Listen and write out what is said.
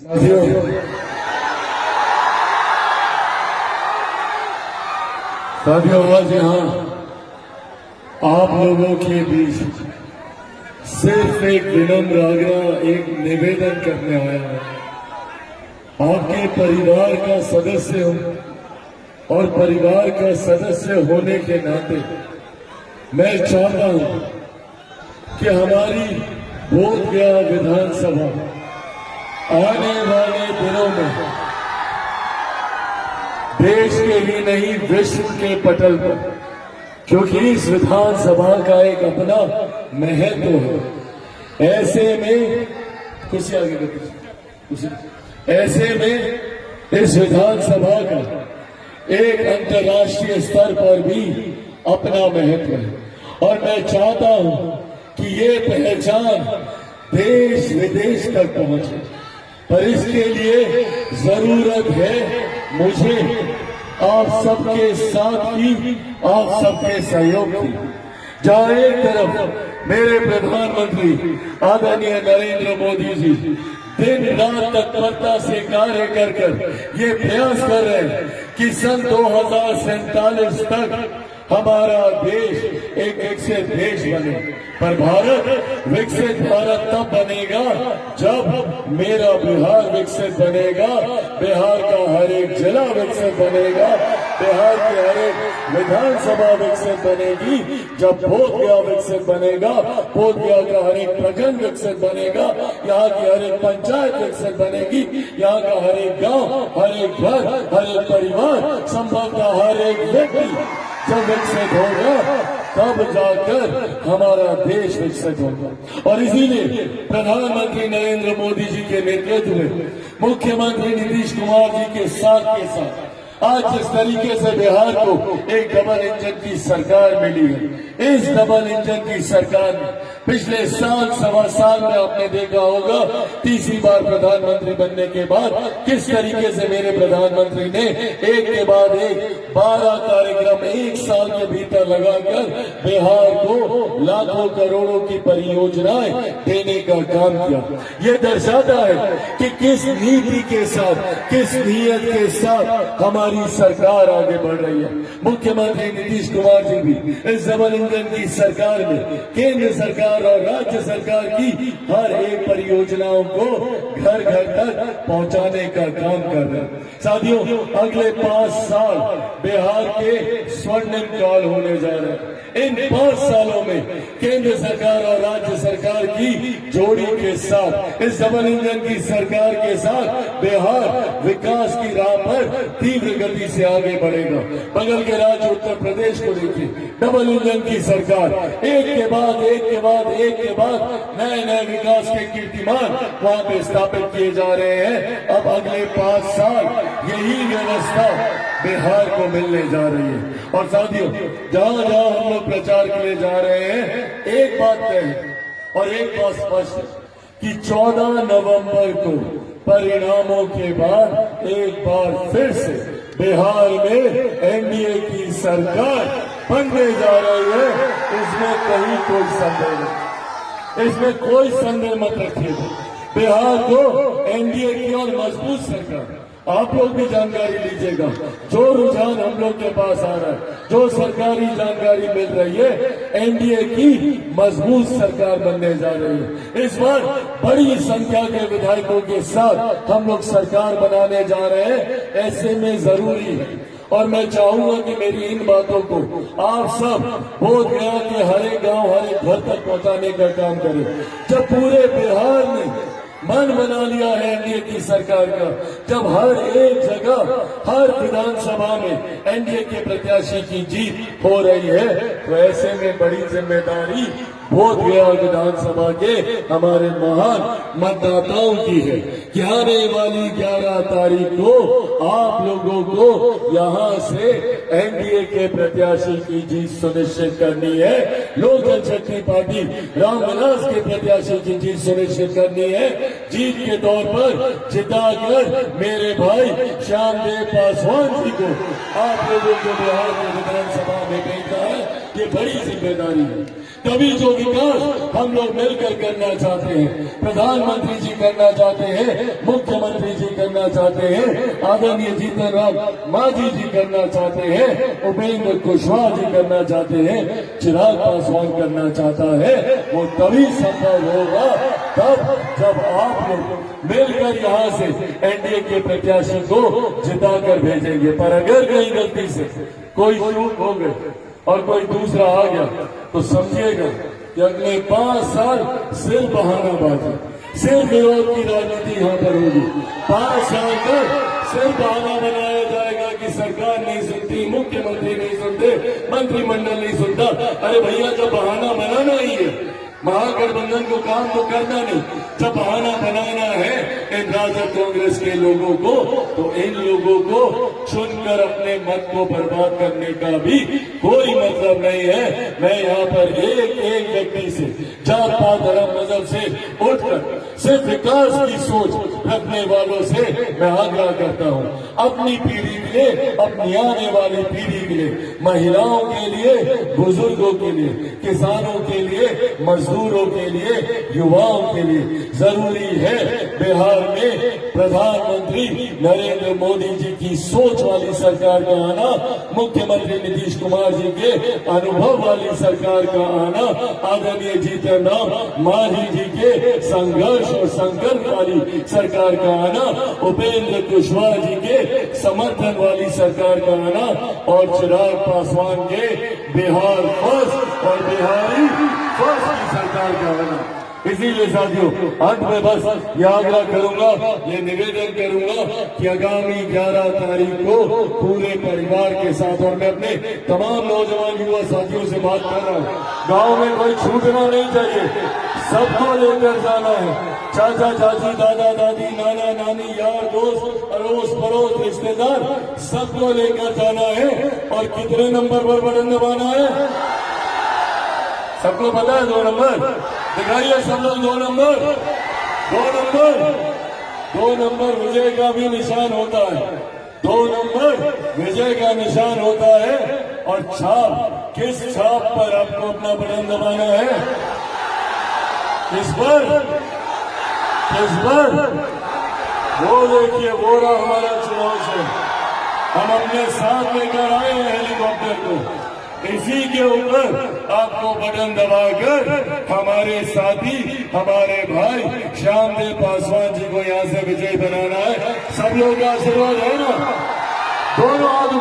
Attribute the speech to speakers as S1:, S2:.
S1: साथियों, आज यहाँ आप लोगों के बीच सिर्फ एक विनम्र आग्रह, एक निवेदन करने आया है। आपके परिवार का सदस्य हूं और परिवार का सदस्य होने के नाते मैं चाहता हूं कि हमारी बोधगया विधानसभा आने वाले दिनों में देश के ही नहीं विश्व के पटल पर, क्योंकि इस विधानसभा का एक अपना महत्व है। ऐसे में कुछ आगे ऐसे में इस विधानसभा का एक अंतर्राष्ट्रीय स्तर पर भी अपना महत्व है और मैं चाहता हूं कि ये पहचान देश विदेश तक पहुंचे, पर इसके लिए जरूरत है मुझे आप सबके साथ ही, आप सबके सहयोग की। जहां एक तरफ मेरे प्रधानमंत्री आदरणीय नरेंद्र मोदी जी दिन रात तत्परता से कार्य कर ये प्रयास कर रहे हैं कि सन 2047 तक हमारा देश एक विकसित देश बने, पर भारत विकसित भारत तब बनेगा जब मेरा बिहार विकसित बनेगा, बिहार का हर एक जिला विकसित बनेगा, बिहार की हर एक विधानसभा विकसित बनेगी, जब बोधगया विकसित बनेगा, बोधगया का हर एक प्रखंड विकसित बनेगा, यहाँ की हर एक पंचायत विकसित बनेगी, यहाँ का हर एक गांव, हर एक घर, हर एक परिवार, संभवतः हर एक व्यक्ति जब विकसित होगा तब जाकर हमारा देश विकसित होगा। और इसीलिए प्रधानमंत्री नरेंद्र मोदी जी के नेतृत्व में मुख्यमंत्री नीतीश कुमार जी के साथ आज जिस तरीके से बिहार को एक डबल इंजन की सरकार मिली है, इस डबल इंजन की सरकार में पिछले साल सवा साल में आपने देखा होगा तीसरी बार प्रधानमंत्री बनने के बाद किस तरीके से मेरे प्रधानमंत्री ने एक के बाद एक 12 कार्यक्रम एक साल के भीतर लगाकर बिहार को लाखों करोड़ों की परियोजनाएं देने का काम किया। ये दर्शाता है कि किस नीति के साथ, किस नीयत के साथ हमारी सरकार आगे बढ़ रही है। मुख्यमंत्री नीतीश कुमार जी भी इस डबल इंजन की सरकार में केंद्र सरकार और राज्य सरकार की हर एक परियोजनाओं को घर घर तक पहुंचाने का काम कर रहे हैं। साथियों, अगले 5 साल बिहार के स्वर्णिम काल होने जा रहे हैं। इन 5 सालों में केंद्र सरकार और राज्य सरकार की जोड़ी के साथ, इस डबल इंजन की सरकार के साथ बिहार विकास की राह पर तीव्र गति से आगे बढ़ेगा। बगल के राज्य उत्तर प्रदेश को देखिए, डबल इंजन की सरकार एक के बाद नए नए विकास के कीर्तिमान वहां पे स्थापित किए जा रहे हैं। अब अगले 5 साल यही व्यवस्था बिहार को मिलने जा रही है। और साथियों, जहां जहां हम लोग प्रचार के लिए जा रहे हैं, एक बात तय है और एक बात स्पष्ट है कि 14 नवंबर को परिणामों के बाद एक बार फिर से बिहार में एनडीए की सरकार बनने जा रही है। इसमें कहीं कोई संदेह नहीं, इसमें कोई संदेह मत रखिए। बिहार को एनडीए की और मजबूत सरकार, आप लोग भी जानकारी लीजिएगा। जो रुझान हम लोग के पास आ रहा है, जो सरकारी जानकारी मिल रही है, एनडीए की मजबूत सरकार बनने जा रही है। इस बार बड़ी संख्या के विधायकों के साथ हम लोग सरकार बनाने जा रहे हैं। ऐसे में जरूरी है और मैं चाहूंगा कि मेरी इन बातों को आप सब बोधगया के हर एक गांव, हर एक घर तक पहुंचाने का काम करें। जब पूरे बिहार ने मन बना लिया है एनडीए की सरकार का, जब हर एक जगह, हर विधानसभा में एनडीए के प्रत्याशी की जीत हो रही है, तो ऐसे में बड़ी जिम्मेदारी बोधगया विधानसभा के हमारे महान मतदाताओं की है कि आने वाली 11 तारीख को आप लोगों को यहां से एनडीए के प्रत्याशी की जीत सुनिश्चित करनी है। लोक जनशक्ति पार्टी रामविलास के प्रत्याशी की जीत सुनिश्चित करनी है। जीत के तौर पर जिताकर मेरे भाई श्यामदेव पासवान जी को आप लोगों को बिहार के विधानसभा में भेजना है। ये बड़ी जिम्मेदारी है। तभी जो विकास हम लोग मिलकर करना चाहते हैं, प्रधानमंत्री जी करना चाहते हैं, मुख्यमंत्री जी करना चाहते हैं, आदरणीय जीतन राम मांझी जी करना चाहते हैं, उपेंद्र कुशवाहा जी करना चाहते हैं, चिराग पासवान करना चाहता है, वो तभी संभव होगा तब जब आप लोग मिलकर यहाँ से एनडीए के प्रत्याशी को जिताकर भेजेंगे। पर अगर कहीं गलती से कोई चूक हो गई और कोई दूसरा आ गया तो समझिएगा कि अगले 5 साल सिर्फ बहानाबाजी, सिर्फ विरोध की राजनीति यहाँ पर होगी। 5 साल तक सिर्फ बहाना बनाया जाएगा कि सरकार नहीं सुनती, मुख्यमंत्री नहीं सुनते, मंत्रिमंडल नहीं सुनता। अरे भैया, जब बहाना बनाना ही है, महागठबंधन को काम तो करना नहीं, जब बहाना बनाना है इन राजद कांग्रेस के लोगों को, तो इन लोगों को चुनकर अपने मत को बर्बाद करने का भी कोई मतलब नहीं है। मैं यहाँ पर एक एक व्यक्ति से, जात पात धर्म मजहब से उठकर सिर्फ विकास की सोच रखने वालों से मैं आग्रह करता हूँ, अपनी पीढ़ी के लिए, अपनी आने वाली पीढ़ी के लिए, महिलाओं के लिए, बुजुर्गों के लिए, किसानों के लिए, मजदूरों के लिए, युवाओं के लिए जरूरी है बिहार में प्रधानमंत्री नरेंद्र मोदी जी की सोच वाली सरकार का आना, मुख्यमंत्री नीतीश कुमार जी के अनुभव वाली सरकार का आना, आदरणीय जीतन राम मांझी जी के संघर्ष और संकल्प वाली सरकार का आना, उपेंद्र कुशवाहा जी के समर्थन वाली सरकार का आना और चिराग पासवान के बिहार फर्स्ट और बिहारी फर्स्ट की सरकार का आना। इसीलिए साथियों, अंत में बस ये आग्रह करूंगा, ये निवेदन करूंगा कि आगामी 11 तारीख को पूरे परिवार के साथ, और मैं अपने तमाम नौजवान युवा साथियों से बात कर रहा हूँ, गांव में कोई छूटना नहीं चाहिए, सबको लेकर जाना है। चाचा चाची, दादा दादी, नाना नानी, यार दोस्त, अड़ोस पड़ोस, रिश्तेदार, सबको लेकर जाना है। और कितने नंबर पर बटन दबाना है सबको पता है? 2 नंबर दिखाइए सब लोग। 2 नंबर, 2 नंबर, 2 नंबर विजय का भी निशान होता है। 2 नंबर विजय का निशान होता है। और छाप, किस छाप पर आपको अपना बटन दबाना है? किस पर? किस पर? वो देखिए, वो रहा हमारा चुनाव से हम अपने साथ लेकर आए हैं हेलीकॉप्टर को। इसी के ऊपर आपको बटन दबाकर हमारे साथी, हमारे भाई श्यामदेव पासवान जी को यहाँ से विजयी बनाना है। सब लोग का आशीर्वाद है ना? दोनों हाथ